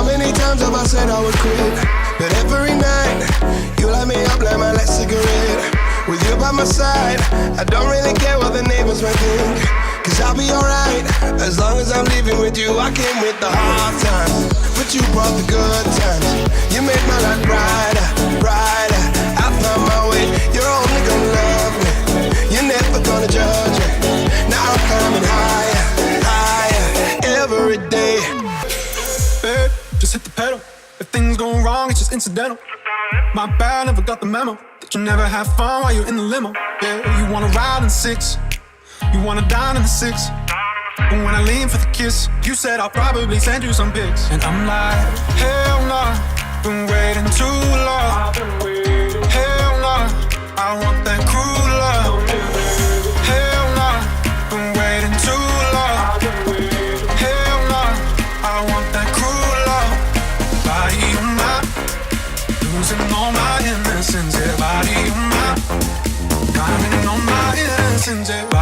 many times have I said I would quit? But every night, you light me up like my last cigarette. With you by my side, I don't really care what the neighbors might think. Cause I'll be alright, as long as I'm leaving with you. I came with the hard times, but you brought the good times. You made my life brighter, brighter. I found my way, you're only gonna love me. You're never gonna judge me. Now I'm climbing higher, higher, every day. Babe, just hit the pedal. If things go wrong, it's just incidental. My bad, never got the memo that you never have fun while you're in the limo. Yeah, you wanna ride in 6, you wanna dine in the 6. But when I lean for the kiss, you said I'll probably send you some pics. And I'm like, hell nah, been waiting too long. Hell nah, I want that cruel love. Hell nah, been waiting too long. Hell nah, I want that cruel love. Body on my, losing all my innocence. Yeah, body on my, driving on my innocence. Yeah.